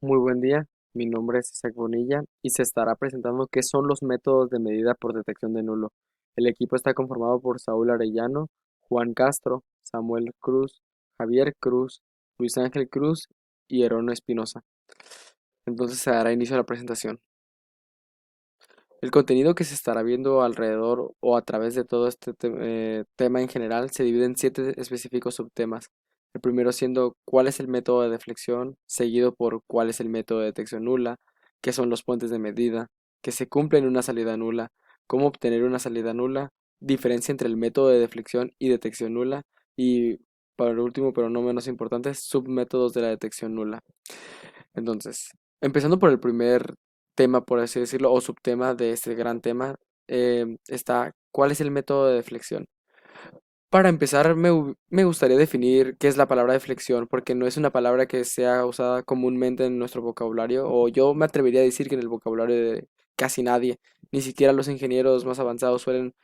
Muy buen día, mi nombre es Isaac Bonilla y se estará presentando qué son los métodos de medida por detección de nulo. El equipo está conformado por Saúl Arellano, Juan Castro, Samuel Cruz, Javier Cruz, Luis Ángel Cruz y Herono Espinosa. Entonces se dará inicio a la presentación. El contenido que se estará viendo alrededor o a través de todo este tema en general se divide en 7 específicos subtemas. El primero siendo cuál es el método de deflexión, seguido por cuál es el método de detección nula, qué son los puentes de medida, que se cumple en una salida nula, cómo obtener una salida nula, diferencia entre el método de deflexión y detección nula y, para último pero no menos importante, submétodos de la detección nula. Entonces, empezando por el primer tema, por así decirlo, o subtema de este gran tema, está ¿cuál es el método de deflexión? Para empezar, me gustaría definir qué es la palabra deflexión, porque no es una palabra que sea usada comúnmente en nuestro vocabulario, o yo me atrevería a decir que en el vocabulario de casi nadie, ni siquiera los ingenieros más avanzados suelen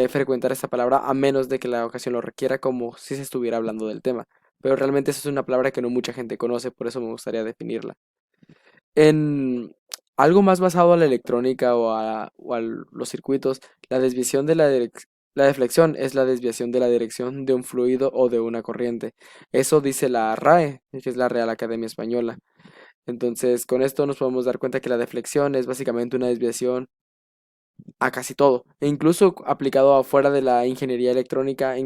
frecuentar esta palabra, a menos de que la ocasión lo requiera, como si se estuviera hablando del tema. Pero realmente esa es una palabra que no mucha gente conoce, por eso me gustaría definirla. En algo más basado a la electrónica o a los circuitos, la desviación de la deflexión es la desviación de la dirección de un fluido o de una corriente. Eso dice la RAE, que es la Real Academia Española. Entonces, con esto nos podemos dar cuenta que la deflexión es básicamente una desviación a casi todo, e incluso aplicado afuera de la ingeniería electrónica,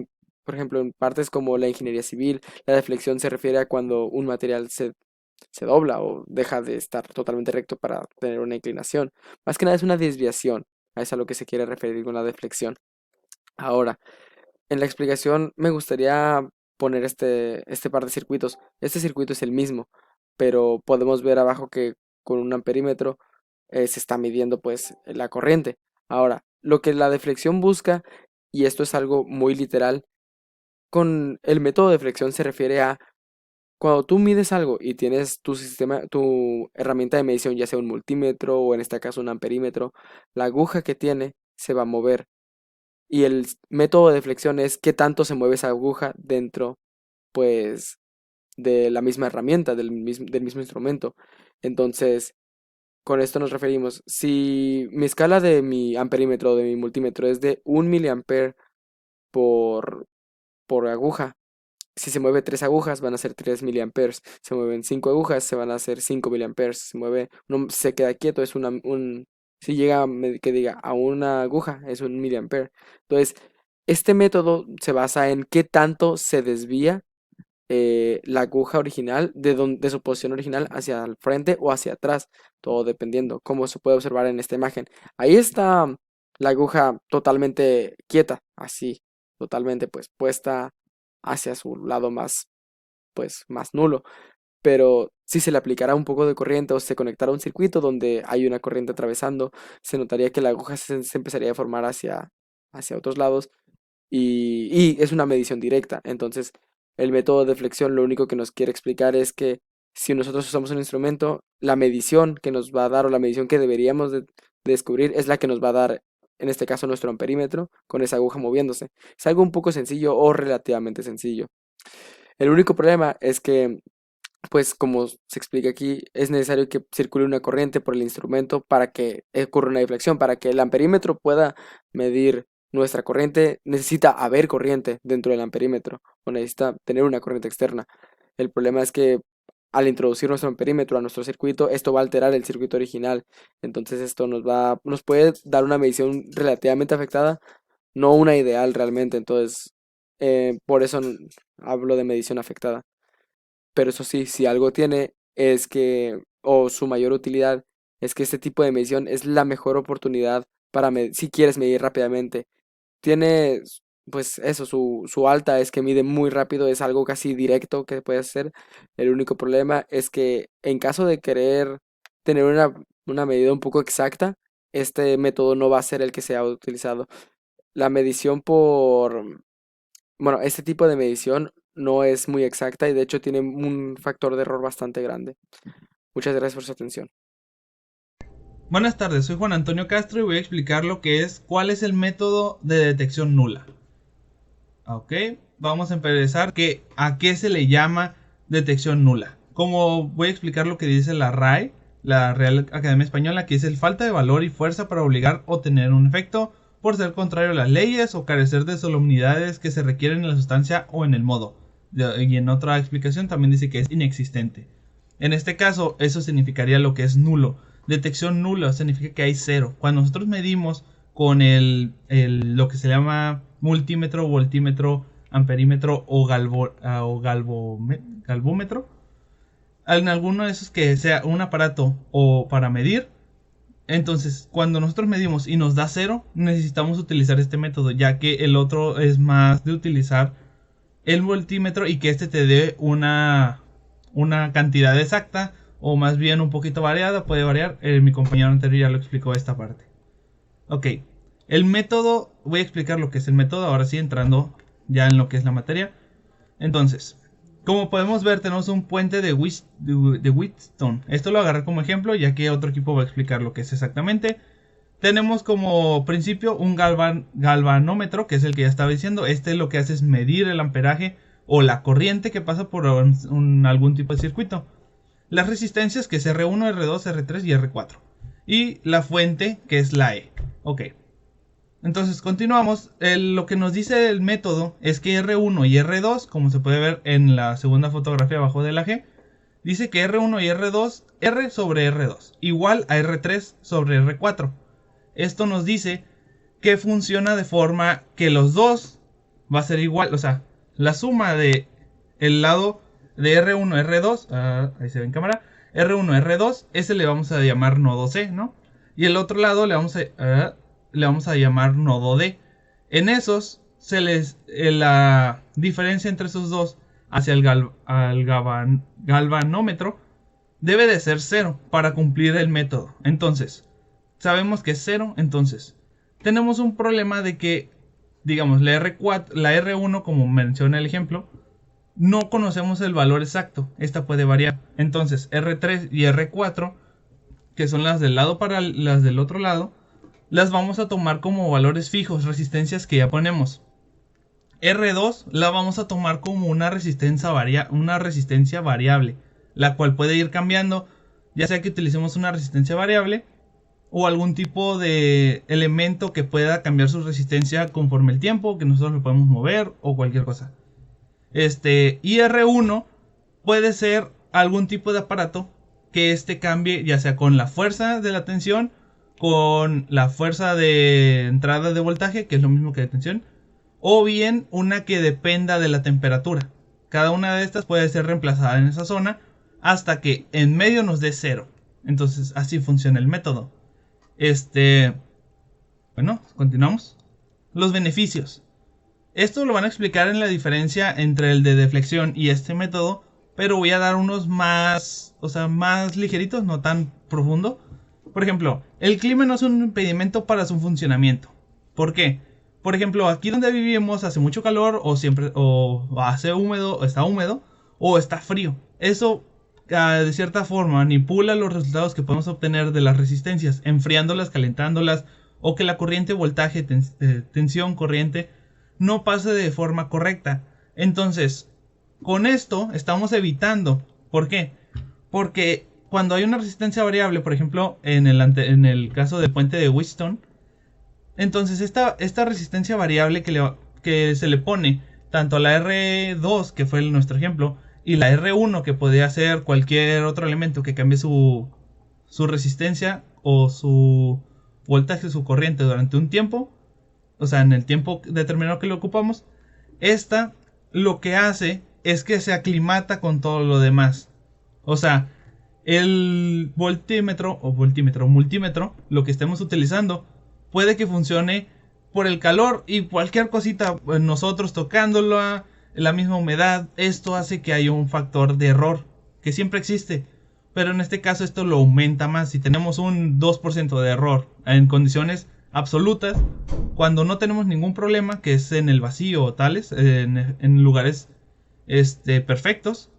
por ejemplo, en partes como la ingeniería civil, la deflexión se refiere a cuando un material se dobla o deja de estar totalmente recto para tener una inclinación. Más que nada es una desviación, a eso es a lo que se quiere referir con la deflexión. Ahora, en la explicación me gustaría poner este par de circuitos. Este circuito es el mismo, pero podemos ver abajo que con un amperímetro se está midiendo pues la corriente. Ahora, lo que la deflexión busca, y esto es algo muy literal, con el método de deflexión se refiere a cuando tú mides algo y tienes tu sistema, tu herramienta de medición, ya sea un multímetro o en este caso un amperímetro, la aguja que tiene se va a mover. Y el método de deflexión es qué tanto se mueve esa aguja dentro, pues, de la misma herramienta, del mismo instrumento. Entonces, con esto nos referimos, si mi escala de mi amperímetro o de mi multímetro es de 1 miliamper por, por aguja, si se mueve 3 agujas van a ser 3 miliamperes, se mueven 5 agujas se van a hacer 5 miliamperes, se mueve, no se queda quieto, si llega que diga a una aguja es 1 miliamper. Entonces, este método se basa en qué tanto se desvía la aguja original de su posición original hacia el frente o hacia atrás, todo dependiendo, como se puede observar en esta imagen. Ahí está la aguja totalmente quieta, así, totalmente pues puesta hacia su lado más, pues más nulo. Pero si se le aplicara un poco de corriente o se conectara a un circuito donde hay una corriente atravesando, se notaría que la aguja se empezaría a formar hacia otros lados y es una medición directa. Entonces, el método de flexión lo único que nos quiere explicar es que si nosotros usamos un instrumento, la medición que nos va a dar o la medición que deberíamos de descubrir es la que nos va a dar, en este caso, nuestro amperímetro con esa aguja moviéndose. Es algo un poco sencillo o relativamente sencillo. El único problema es que pues como se explica aquí, es necesario que circule una corriente por el instrumento para que ocurra una deflexión, para que el amperímetro pueda medir nuestra corriente, necesita haber corriente dentro del amperímetro o necesita tener una corriente externa. El problema es que al introducir nuestro amperímetro a nuestro circuito, esto va a alterar el circuito original. Entonces esto nos puede dar una medición relativamente afectada, no una ideal realmente. Entonces, por eso hablo de medición afectada. Pero eso sí, si algo tiene es que, o su mayor utilidad, es que este tipo de medición es la mejor oportunidad para si quieres medir rápidamente. Tiene, pues eso, su alta es que mide muy rápido, es algo casi directo que puede hacer. El único problema es que en caso de querer tener una medida un poco exacta, este método no va a ser el que sea utilizado. La medición bueno, este tipo de medición no es muy exacta y de hecho tiene un factor de error bastante grande. Muchas gracias por su atención. Buenas tardes, soy Juan Antonio Castro y voy a explicar lo que es cuál es el método de detección nula. Ok, vamos a empezar a qué se le llama detección nula. como voy a explicar lo que dice la RAE, la Real Academia Española, que dice el falta de valor y fuerza para obligar o tener un efecto por ser contrario a las leyes o carecer de solemnidades que se requieren en la sustancia o en el modo. Y en otra explicación también dice que es inexistente. En este caso, eso significaría lo que es nulo. Detección nula significa que hay cero. Cuando nosotros medimos con lo que se llama multímetro, voltímetro, amperímetro o galvómetro, en alguno de esos que sea un aparato o para medir, entonces cuando nosotros medimos y nos da cero, necesitamos utilizar este método, ya que el otro es más de utilizar el voltímetro y que este te dé una cantidad exacta o más bien un poquito variada, puede variar. Mi compañero anterior ya lo explicó esta parte. Ok, el método, voy a explicar lo que es el método, ahora sí entrando ya en lo que es la materia. Entonces, como podemos ver, tenemos un puente de Wheatstone. Esto lo agarré como ejemplo, ya que otro equipo va a explicar lo que es exactamente. Tenemos como principio un galvanómetro, que es el que ya estaba diciendo. Este lo que hace es medir el amperaje o la corriente que pasa por algún tipo de circuito. Las resistencias, que es R1, R2, R3 y R4. Y la fuente, que es la E. Ok. Entonces continuamos. Lo que nos dice el método es que R1 y R2, como se puede ver en la segunda fotografía abajo de la G, dice que R1 y R2, R sobre R2, igual a R3 sobre R4. Esto nos dice que funciona de forma que los dos va a ser igual, o sea, la suma de el lado de R1, R2, ahí se ve en cámara, R1, R2, ese le vamos a llamar nodo C, ¿no? Y el otro lado le vamos a llamar nodo D. En esos, la diferencia entre esos dos hacia el galvanómetro debe de ser 0 para cumplir el método. Entonces, sabemos que es 0, entonces tenemos un problema de que, digamos, la R1, como menciona el ejemplo, no conocemos el valor exacto. Esta puede variar. Entonces, R3 y R4, que son las del otro lado, las vamos a tomar como valores fijos, resistencias que ya ponemos. R2 la vamos a tomar como una resistencia variable, la cual puede ir cambiando, ya sea que utilicemos una resistencia variable o algún tipo de elemento que pueda cambiar su resistencia conforme el tiempo, que nosotros lo podemos mover o cualquier cosa. Y R1 puede ser algún tipo de aparato que cambie, ya sea con la fuerza de la tensión, con la fuerza de entrada de voltaje, que es lo mismo que de tensión, o bien una que dependa de la temperatura. Cada una de estas puede ser reemplazada en esa zona hasta que en medio nos dé 0. Entonces así funciona el método. Bueno, continuamos. Los beneficios. Esto lo van a explicar en la diferencia entre el de deflexión y este método, pero voy a dar unos más ligeritos, no tan profundo. Por ejemplo, el clima no es un impedimento para su funcionamiento. ¿Por qué? Por ejemplo, aquí donde vivimos hace mucho calor o hace húmedo, o está húmedo o está frío. Eso de cierta forma manipula los resultados que podemos obtener de las resistencias, enfriándolas, calentándolas, o que la corriente, voltaje, tensión, corriente no pase de forma correcta. Entonces, con esto estamos evitando. ¿Por qué? Porque cuando hay una resistencia variable, por ejemplo, en el caso del puente de Wheatstone, entonces esta resistencia variable que se le pone tanto a la R2, que fue nuestro ejemplo, y la R1, que podría ser cualquier otro elemento que cambie su resistencia o su voltaje, su corriente durante un tiempo, o sea, en el tiempo determinado que lo ocupamos, esta lo que hace es que se aclimata con todo lo demás. O sea, el multímetro, lo que estemos utilizando, puede que funcione por el calor y cualquier cosita, nosotros tocándolo, la misma humedad, esto hace que haya un factor de error que siempre existe. Pero en este caso esto lo aumenta más. Si tenemos un 2% de error en condiciones absolutas, cuando no tenemos ningún problema, que es en el vacío o tales, en lugares perfectos.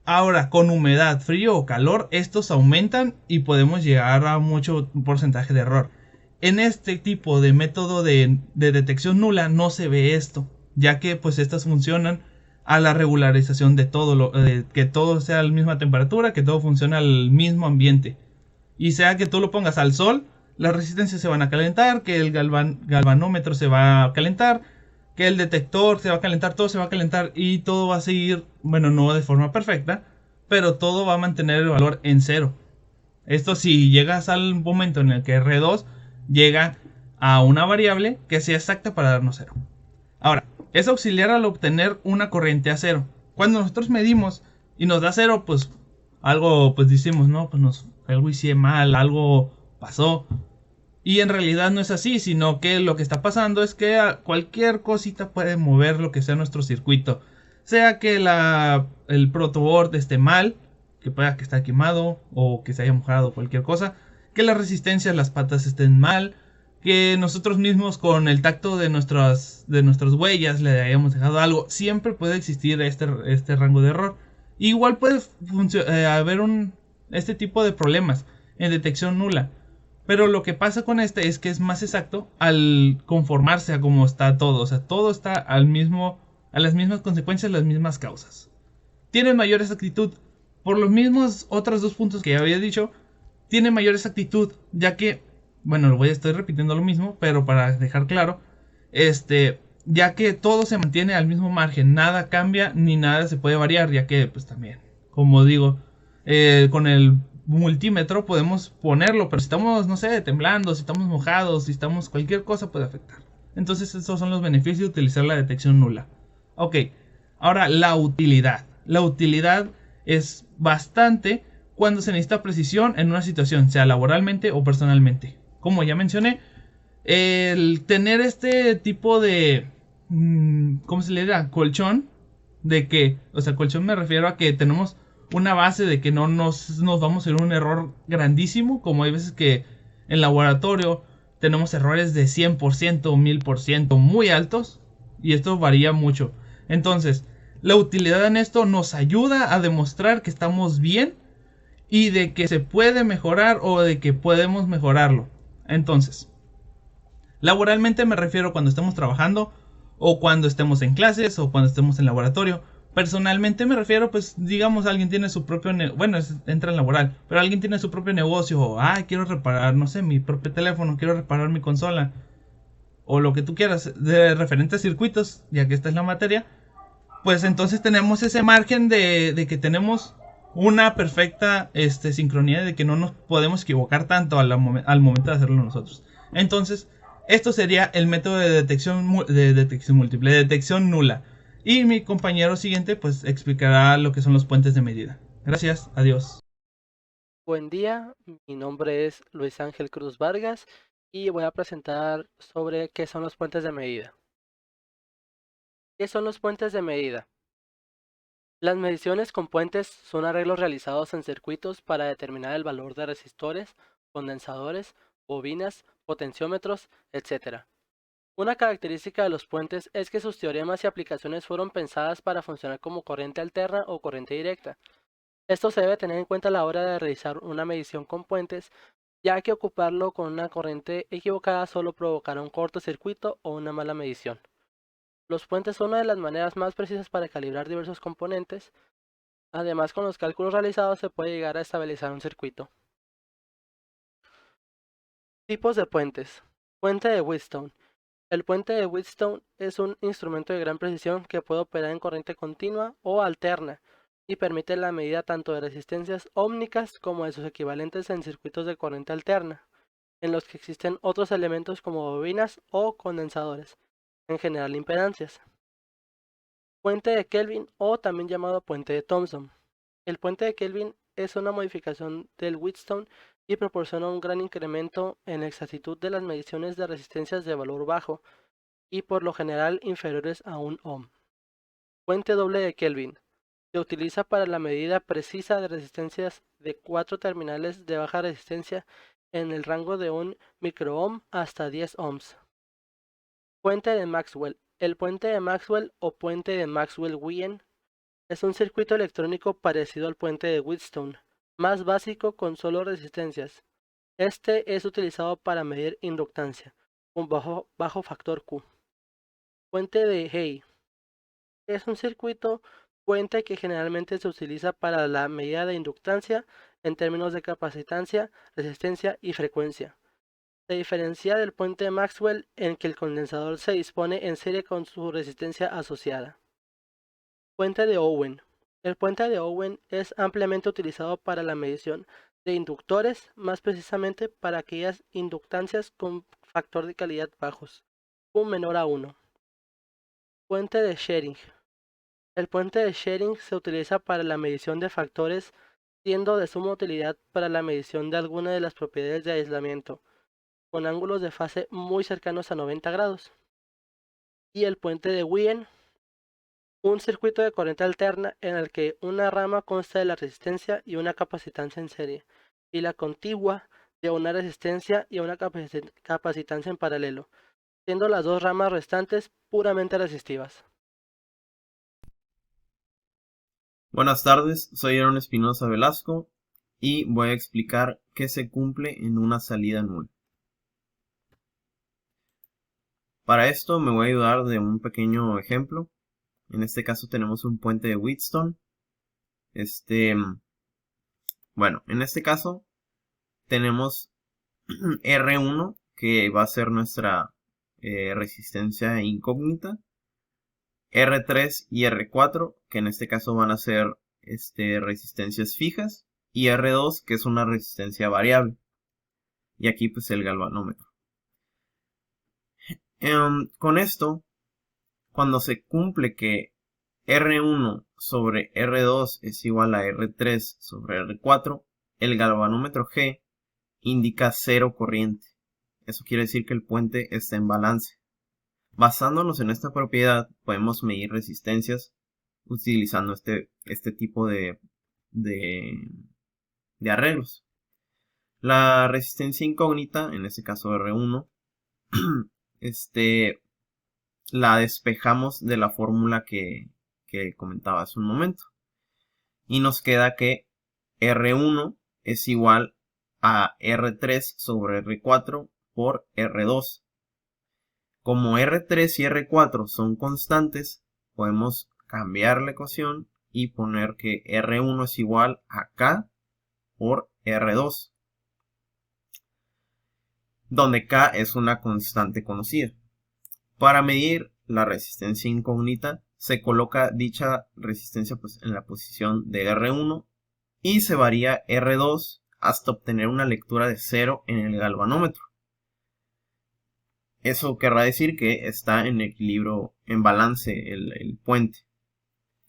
Ahora, con humedad, frío o calor, estos aumentan y podemos llegar a mucho porcentaje de error. En este tipo de método de detección nula no se ve esto, ya que pues estas funcionan a la regularización de todo, que todo sea a la misma temperatura, que todo funcione al mismo ambiente. Y sea que tú lo pongas al sol, las resistencias se van a calentar, que el galvanómetro se va a calentar, que el detector se va a calentar, todo se va a calentar y todo va a seguir, bueno, no de forma perfecta, pero todo va a mantener el valor en cero. Esto si llegas al momento en el que R2 llega a una variable que sea exacta para darnos cero. Ahora, es auxiliar al obtener una corriente a cero. Cuando nosotros medimos y nos da cero, pues algo, pues decimos, no, pues algo hice mal, algo pasó. Y en realidad no es así, sino que lo que está pasando es que cualquier cosita puede mover lo que sea nuestro circuito. Sea que el protoboard esté mal, que pueda que esté quemado o que se haya mojado cualquier cosa, que las resistencias, las patas estén mal, que nosotros mismos con el tacto de nuestras huellas le hayamos dejado algo. Siempre puede existir este rango de error. Igual puede haber este tipo de problemas en detección nula. Pero lo que pasa con este es que es más exacto al conformarse a cómo está todo. O sea, todo está a las mismas consecuencias, las mismas causas. Tiene mayor exactitud. Por los mismos otros dos puntos que ya había dicho, tiene mayor exactitud, ya que, bueno, estoy repitiendo lo mismo, pero para dejar claro, ya que todo se mantiene al mismo margen, nada cambia ni nada se puede variar, ya que, pues también, como digo, con el multímetro podemos ponerlo, pero si estamos, no sé, temblando, si estamos mojados, si estamos cualquier cosa puede afectar. Entonces esos son los beneficios de utilizar la detección nula. Ok, ahora la utilidad. La utilidad es bastante cuando se necesita precisión en una situación, sea laboralmente o personalmente. Como ya mencioné, el tener este tipo de, ¿cómo se le dirá? Colchón, de que, o sea, colchón me refiero a que tenemos una base de que no nos vamos a ir a un error grandísimo, como hay veces que en laboratorio tenemos errores de 100%, 1000% muy altos, y esto varía mucho. Entonces, la utilidad en esto nos ayuda a demostrar que estamos bien y de que se puede mejorar o de que podemos mejorarlo. Entonces, laboralmente me refiero cuando estemos trabajando o cuando estemos en clases o cuando estemos en laboratorio. Personalmente me refiero, pues, digamos, alguien tiene su propio, bueno, entra en laboral, pero alguien tiene su propio negocio o, quiero reparar, no sé, mi propio teléfono, quiero reparar mi consola o lo que tú quieras de referentes circuitos, ya que esta es la materia, pues entonces tenemos ese margen de que tenemos una perfecta sincronía de que no nos podemos equivocar tanto al momento de hacerlo nosotros. Entonces, esto sería el método de detección múltiple, de detección nula. Y mi compañero siguiente pues explicará lo que son los puentes de medida. Gracias, adiós. Buen día, mi nombre es Luis Ángel Cruz Vargas y voy a presentar sobre qué son los puentes de medida. ¿Qué son los puentes de medida? Las mediciones con puentes son arreglos realizados en circuitos para determinar el valor de resistores, condensadores, bobinas, potenciómetros, etc. Una característica de los puentes es que sus teoremas y aplicaciones fueron pensadas para funcionar como corriente alterna o corriente directa. Esto se debe tener en cuenta a la hora de realizar una medición con puentes, ya que ocuparlo con una corriente equivocada solo provocará un cortocircuito o una mala medición. Los puentes son una de las maneras más precisas para calibrar diversos componentes. Además, con los cálculos realizados se puede llegar a estabilizar un circuito. Tipos de puentes. Puente de Wheatstone. El puente de Wheatstone es un instrumento de gran precisión que puede operar en corriente continua o alterna y permite la medida tanto de resistencias ómnicas como de sus equivalentes en circuitos de corriente alterna, en los que existen otros elementos como bobinas o condensadores, en general impedancias. Puente de Kelvin o también llamado puente de Thomson. El puente de Kelvin es una modificación del Wheatstone y proporciona un gran incremento en la exactitud de las mediciones de resistencias de valor bajo y por lo general inferiores a un ohm. Puente doble de Kelvin. Se utiliza para la medida precisa de resistencias de 4 terminales de baja resistencia en el rango de un microohm hasta 10 ohms. Puente de Maxwell. El puente de Maxwell o puente de Maxwell-Wien es un circuito electrónico parecido al puente de Wheatstone, más básico con solo resistencias. Este es utilizado para medir inductancia, un bajo factor Q. Puente de Hey. Es un circuito puente que generalmente se utiliza para la medida de inductancia en términos de capacitancia, resistencia y frecuencia. Se diferencia del puente de Maxwell en que el condensador se dispone en serie con su resistencia asociada. Puente de Owen. El puente de Owen es ampliamente utilizado para la medición de inductores, más precisamente para aquellas inductancias con factor de calidad bajos, U menor a 1. Puente de Schering. El puente de Schering se utiliza para la medición de factores, siendo de suma utilidad para la medición de alguna de las propiedades de aislamiento, con ángulos de fase muy cercanos a 90 grados. Y el puente de Wien, un circuito de corriente alterna en el que una rama consta de la resistencia y una capacitancia en serie, y la contigua de una resistencia y una capacitancia en paralelo, siendo las dos ramas restantes puramente resistivas. Buenas tardes, soy Aaron Espinosa Velasco y voy a explicar qué se cumple en una salida nula. Para esto me voy a ayudar de un pequeño ejemplo. En este caso tenemos un puente de Wheatstone. Bueno, en este caso tenemos R1, que va a ser nuestra resistencia incógnita, R3 y R4, que en este caso van a ser resistencias fijas, y R2, que es una resistencia variable. Y aquí pues el galvanómetro. Con esto, cuando se cumple que R1 sobre R2 es igual a R3 sobre R4, el galvanómetro G indica cero corriente. Eso quiere decir que el puente está en balance. Basándonos en esta propiedad, podemos medir resistencias utilizando este tipo de arreglos. La resistencia incógnita, en este caso R1, la despejamos de la fórmula que comentaba hace un momento. Y nos queda que R1 es igual a R3 sobre R4 por R2. Como R3 y R4 son constantes, podemos cambiar la ecuación y poner que R1 es igual a K por R2, donde K es una constante conocida. Para medir la resistencia incógnita, se coloca dicha resistencia pues, en la posición de R1 y se varía R2 hasta obtener una lectura de 0 en el galvanómetro. Eso querrá decir que está en equilibrio, en balance el puente.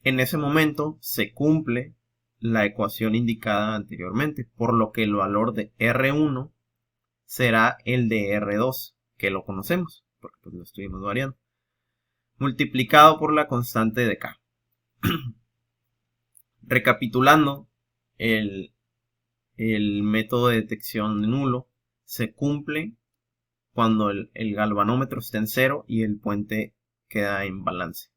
En ese momento se cumple la ecuación indicada anteriormente, por lo que el valor de R1 será el de R2, que lo conocemos, porque pues, lo estuvimos variando, multiplicado por la constante de K. Recapitulando, el método de detección de nulo se cumple cuando el galvanómetro está en cero y el puente queda en balance.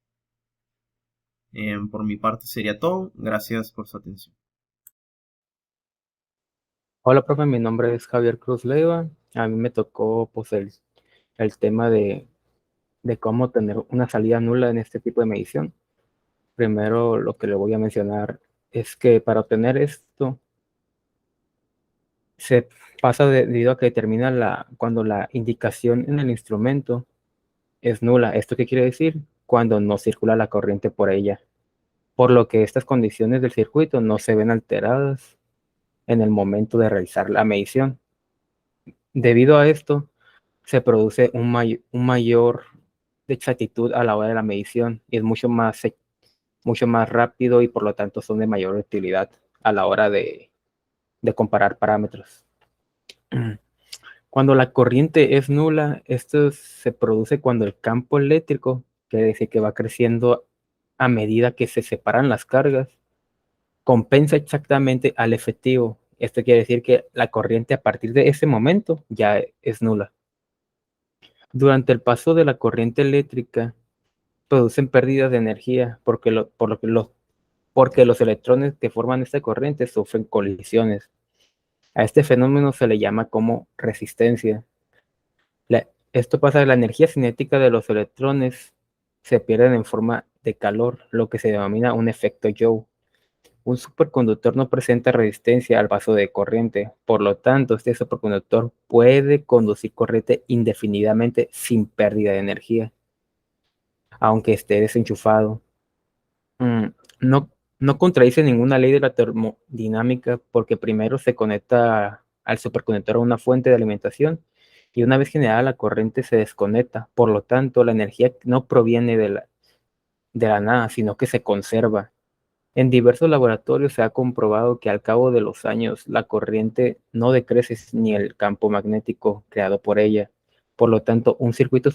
Por mi parte sería todo. Gracias por su atención. Hola, profe, mi nombre es Javier Cruz Leiva. A mí me tocó pues, el tema de cómo tener una salida nula en este tipo de medición. Primero, lo que le voy a mencionar es que para obtener esto se pasa debido a que determina cuando la indicación en el instrumento es nula. ¿Esto qué quiere decir? Cuando no circula la corriente por ella. Por lo que estas condiciones del circuito no se ven alteradas en el momento de realizar la medición. Debido a esto, se produce un mayor exactitud a la hora de la medición y es mucho más rápido y por lo tanto son de mayor utilidad a la hora de comparar parámetros. Cuando la corriente es nula, esto se produce cuando el campo eléctrico, quiere decir que va creciendo a medida que se separan las cargas, compensa exactamente al efectivo. Esto quiere decir que la corriente a partir de ese momento ya es nula. Durante el paso de la corriente eléctrica producen pérdidas de energía porque los electrones que forman esta corriente sufren colisiones. A este fenómeno se le llama como resistencia. Esto pasa, la energía cinética de los electrones se pierden en forma de calor, lo que se denomina un efecto Joule. Un superconductor no presenta resistencia al paso de corriente, por lo tanto, este superconductor puede conducir corriente indefinidamente sin pérdida de energía, aunque esté desenchufado. Mm, no, no contradice ninguna ley de la termodinámica porque primero se conecta al superconductor a una fuente de alimentación y una vez generada la corriente se desconecta. Por lo tanto, la energía no proviene de la nada, sino que se conserva. En diversos laboratorios se ha comprobado que al cabo de los años la corriente no decrece ni el campo magnético creado por ella. Por lo tanto, un circuito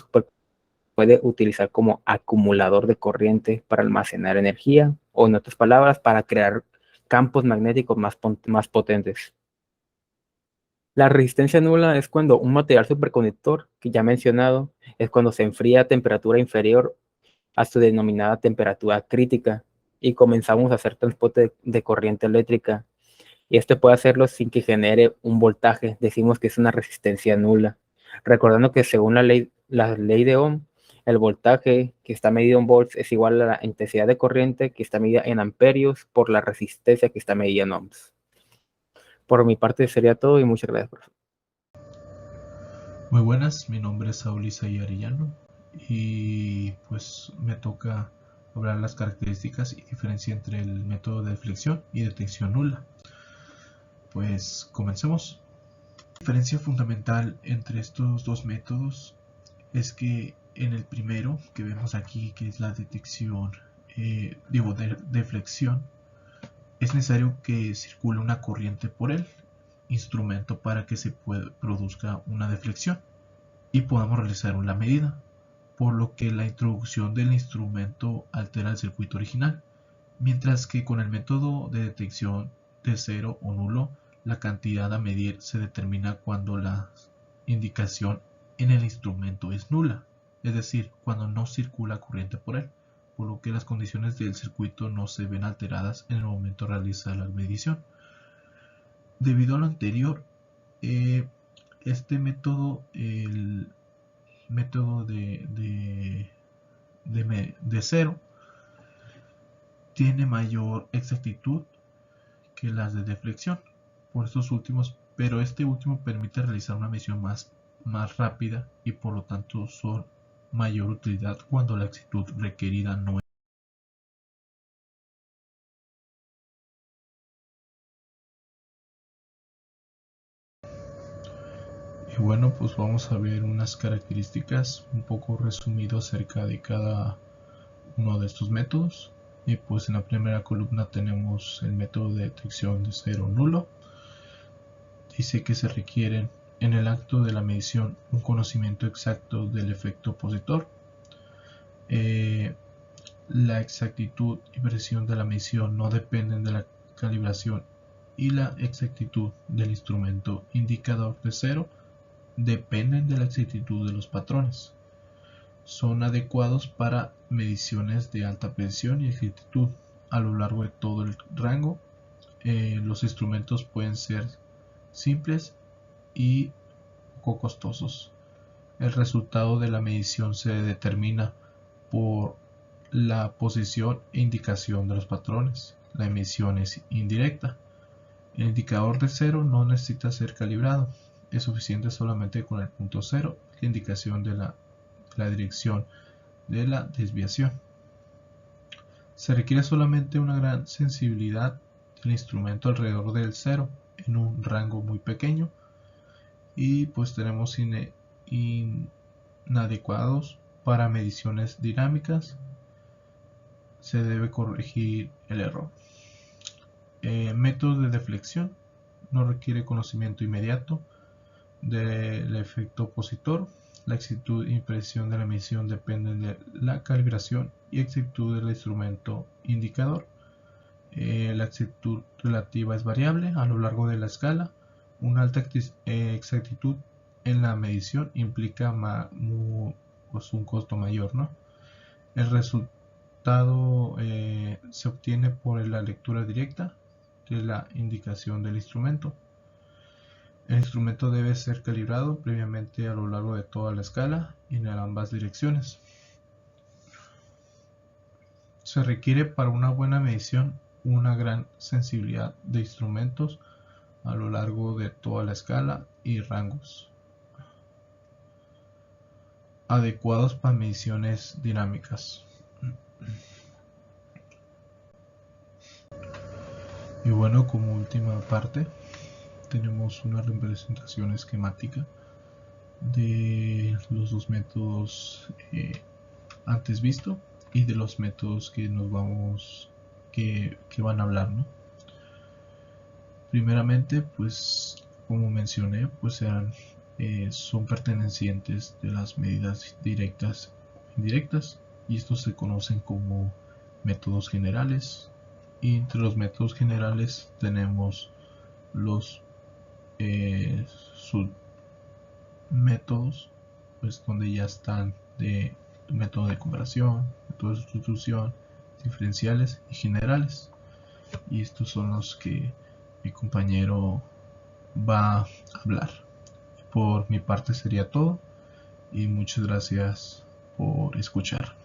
puede utilizar como acumulador de corriente para almacenar energía o, en otras palabras, para crear campos magnéticos más potentes. La resistencia nula es cuando un material superconductor, que ya he mencionado, es cuando se enfría a temperatura inferior a su denominada temperatura crítica y comenzamos a hacer transporte de corriente eléctrica. Y esto puede hacerlo sin que genere un voltaje. Decimos que es una resistencia nula. Recordando que según la ley de Ohm, el voltaje que está medido en volts es igual a la intensidad de corriente que está medida en amperios por la resistencia que está medida en ohms. Por mi parte sería todo y muchas gracias, profesor. Muy buenas, mi nombre es Saúl Isaí Arellano y pues me toca hablar las características y diferencia entre el método de deflexión y detección nula. Pues comencemos. La diferencia fundamental entre estos dos métodos es que en el primero que vemos aquí, que es la detección, de deflexión, es necesario que circule una corriente por el instrumento para que se produzca una deflexión y podamos realizar una medida, por lo que la introducción del instrumento altera el circuito original, mientras que con el método de detección de cero o nulo, la cantidad a medir se determina cuando la indicación en el instrumento es nula, es decir, cuando no circula corriente por él, por lo que las condiciones del circuito no se ven alteradas en el momento de realizar la medición. Debido a lo anterior, este método, el método de cero, tiene mayor exactitud que las de deflexión por estos últimos, pero este último permite realizar una medición más rápida y por lo tanto son mayor utilidad cuando la exactitud requerida no es. Y bueno, pues vamos a ver unas características un poco resumido acerca de cada uno de estos métodos. Y pues en la primera columna tenemos el método de detección de cero nulo. Dice que se requiere en el acto de la medición un conocimiento exacto del efecto opositor. La exactitud y precisión de la medición no dependen de la calibración y la exactitud del instrumento indicador de cero dependen de la exactitud de los patrones. Son adecuados para mediciones de alta precisión y exactitud a lo largo de todo el rango. Los instrumentos pueden ser simples y poco costosos. El resultado de la medición se determina por la posición e indicación de los patrones. La emisión es indirecta. El indicador de cero no necesita ser calibrado. Es suficiente solamente con el punto cero, la indicación de la dirección de la desviación. Se requiere solamente una gran sensibilidad del instrumento alrededor del cero en un rango muy pequeño y pues tenemos inadecuados para mediciones dinámicas. Se debe corregir el error. Método de deflexión no requiere conocimiento inmediato del efecto opositor. La exactitud e precisión de la medición dependen de la calibración y exactitud del instrumento indicador. La exactitud relativa es variable a lo largo de la escala. Una alta exactitud en la medición implica pues un costo mayor, ¿no? El resultado se obtiene por la lectura directa de la indicación del instrumento. El instrumento debe ser calibrado previamente a lo largo de toda la escala y en ambas direcciones. Se requiere para una buena medición una gran sensibilidad de instrumentos a lo largo de toda la escala y rangos, adecuados para mediciones dinámicas. Y bueno, como última parte tenemos una representación esquemática de los dos métodos antes visto y de los métodos que que van a hablar, ¿no? Primeramente, pues como mencioné, pues son pertenecientes de las medidas directas e indirectas, y estos se conocen como métodos generales. Y entre los métodos generales tenemos los submétodos, pues donde ya están de método de comparación, método de sustitución, diferenciales y generales. Y estos son los que mi compañero va a hablar. Por mi parte sería todo, y muchas gracias por escuchar.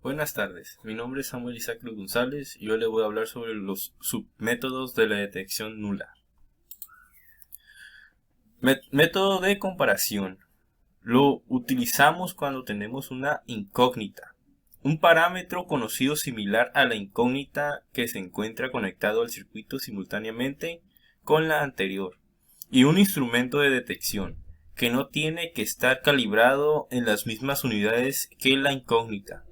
Buenas tardes, mi nombre es Samuel Isaac Cruz González y yo le voy a hablar sobre los submétodos de la detección nula. Método de comparación. Lo utilizamos cuando tenemos una incógnita, un parámetro conocido similar a la incógnita que se encuentra conectado al circuito simultáneamente con la anterior, y un instrumento de detección que no tiene que estar calibrado en las mismas unidades que la incógnita.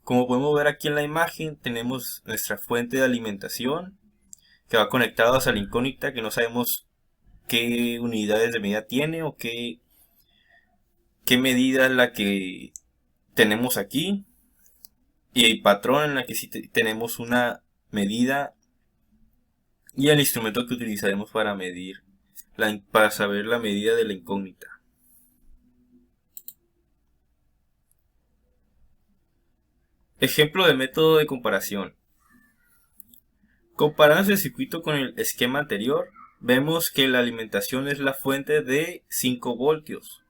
Como podemos ver aquí en la imagen, tenemos nuestra fuente de alimentación que va conectada a la incógnita, que no sabemos qué unidades de medida tiene o qué medida es la que tenemos aquí, y el patrón en la que sí tenemos una medida, y el instrumento que utilizaremos para para saber la medida de la incógnita. Ejemplo de método de comparación. Comparando el circuito con el esquema anterior, vemos que la alimentación es la fuente de 5 voltios.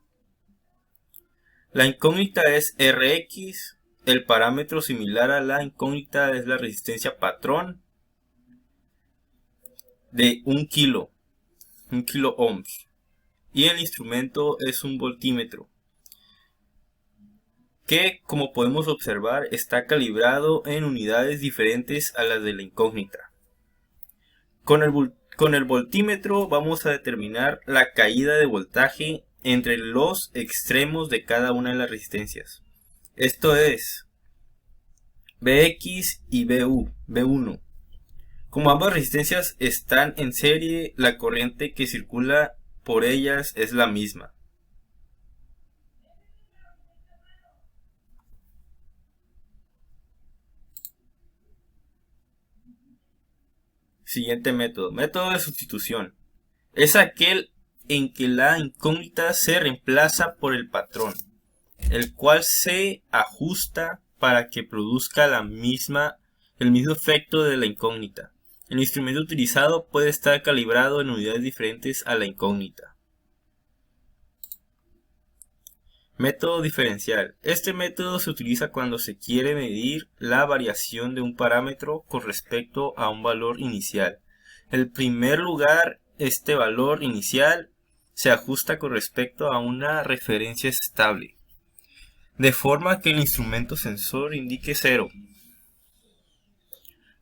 La incógnita es Rx, el parámetro similar a la incógnita es la resistencia patrón de 1 kilo ohms, y el instrumento es un voltímetro, que como podemos observar está calibrado en unidades diferentes a las de la incógnita. Con el voltímetro vamos a determinar la caída de voltaje entre los extremos de cada una de las resistencias. Esto es Vx y V1. Como ambas resistencias están en serie, la corriente que circula por ellas es la misma. Siguiente método. Método de sustitución. Es aquel en que la incógnita se reemplaza por el patrón, el cual se ajusta para que produzca el mismo efecto de la incógnita. El instrumento utilizado puede estar calibrado en unidades diferentes a la incógnita. Método diferencial. Este método se utiliza cuando se quiere medir la variación de un parámetro con respecto a un valor inicial. En primer lugar, este valor inicial se ajusta con respecto a una referencia estable, de forma que el instrumento sensor indique 0.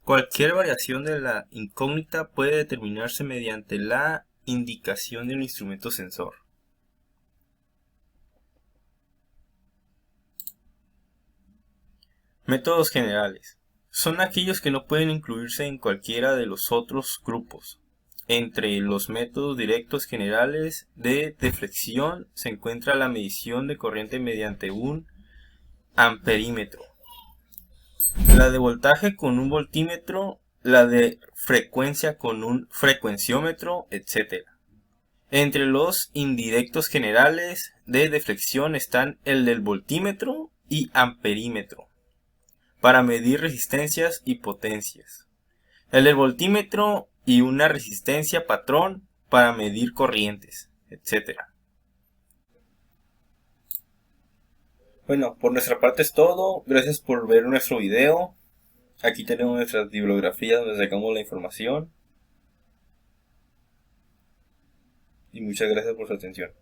Cualquier variación de la incógnita puede determinarse mediante la indicación del instrumento sensor. Métodos generales. Son aquellos que no pueden incluirse en cualquiera de los otros grupos. Entre los métodos directos generales de deflexión se encuentra la medición de corriente mediante un amperímetro, la de voltaje con un voltímetro, la de frecuencia con un frecuenciómetro, etc. Entre los indirectos generales de deflexión están el del voltímetro y amperímetro, para medir resistencias y potencias. El del voltímetro y una resistencia patrón para medir corrientes, etc. Bueno, por nuestra parte es todo. Gracias por ver nuestro video. Aquí tenemos nuestra bibliografía donde sacamos la información. Y muchas gracias por su atención.